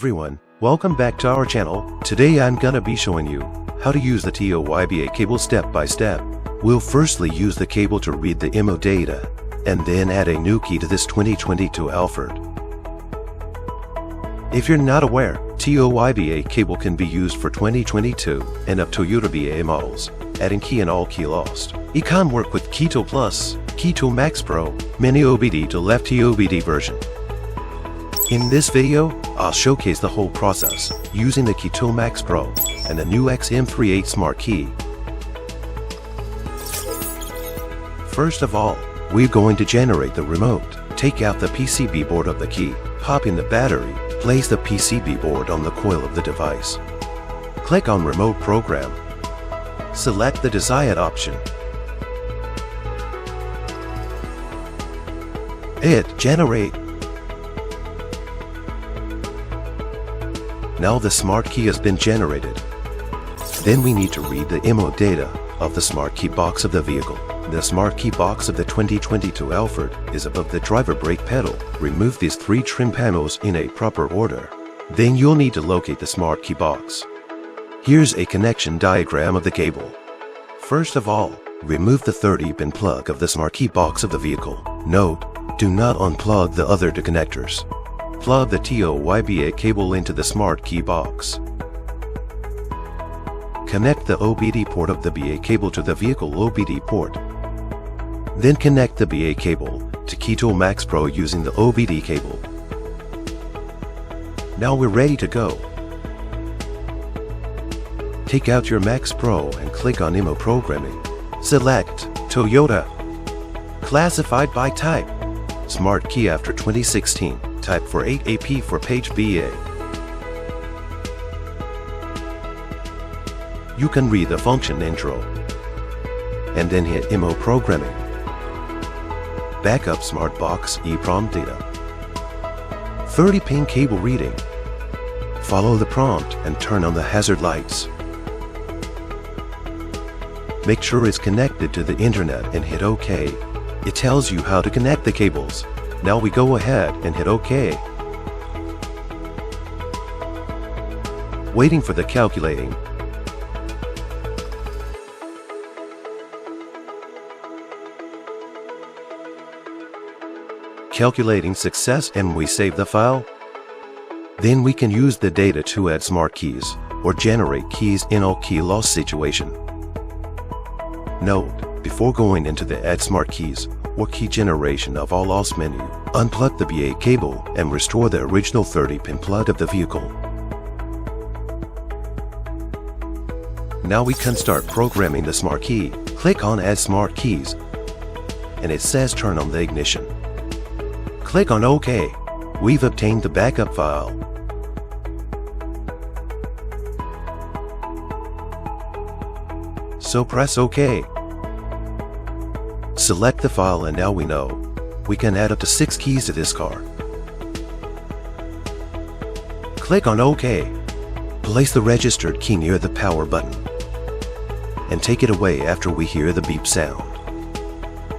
everyone, welcome back to our channel. Today I'm gonna be showing you how to use the Toyota BA cable step by step. We'll firstly use the cable to read the Immo data, and then add a new key to this 2022 Alphard. If you're not aware, Toyota BA cable can be used for 2022 and up Toyota BA models, adding key and all key lost. It can work with Keto Plus, Keto Max Pro, Mini OBD to Lefty OBD version. In this video, I'll showcase the whole process using the Keto Max Pro and the new XM38 Smart Key. First of all, we're going to generate the remote. Take out the PCB board of the key, pop in the battery, place the PCB board on the coil of the device. Click on Remote Program. Select the desired option. Hit Generate. Now the smart key has been generated. Then we need to read the Immo data of the smart key box of the vehicle. The smart key box of the 2022 Alphard is above the driver brake pedal. Remove these 3 trim panels in a proper order. Then you'll need to locate the smart key box. Here's a connection diagram of the cable. First of all, remove the 30-pin plug of the smart key box of the vehicle. Note, do not unplug the other 2 connectors. Plug the Toyota BA cable into the smart key box. Connect the OBD port of the BA cable to the vehicle OBD port. Then connect the BA cable to Keto Max Pro using the OBD cable. Now we're ready to go. Take out your Max Pro and click on Immo Programming. Select Toyota. Classified by type. Smart Key after 2016. Type for 8AP for page BA. You can read the function intro and then hit Immo Programming. Backup Smart Box EEPROM data. 30-pin cable reading. Follow the prompt and turn on the hazard lights. Make sure it's connected to the internet and hit OK. It tells you how to connect the cables. Now we go ahead and hit OK. Waiting for the calculating. Calculating success, and we save the file. Then we can use the data to add smart keys or generate keys in all key loss situation. Note, before going into the Add Smart Keys or key generation of all loss menu, unplug the BA cable and restore the original 30-pin plug of the vehicle. Now we can start programming the smart key. Click on Add Smart Keys and it says turn on the ignition. Click on OK. We've obtained the backup file. So press OK. Select the file, and now we know we can add up to 6 keys to this car. Click on OK. Place the registered key near the power button and take it away after we hear the beep sound.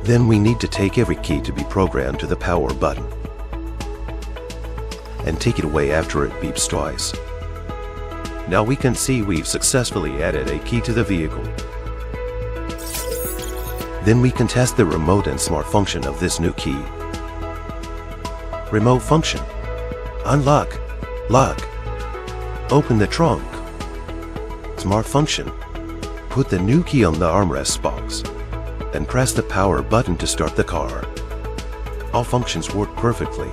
Then we need to take every key to be programmed to the power button and take it away after it beeps twice. Now we can see we've successfully added a key to the vehicle. Then we can test the remote and smart function of this new key. Remote function. Unlock. Lock. Open the trunk. Smart function. Put the new key on the armrest box and press the power button to start the car. All functions work perfectly.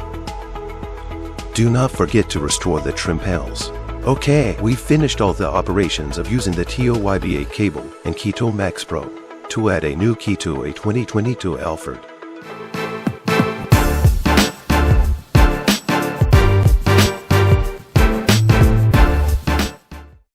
Do not forget to restore the trim panels. Okay, we've finished all the operations of using the Toyota BA cable and Keto Max Pro to add a new key to a 2022 Alphard.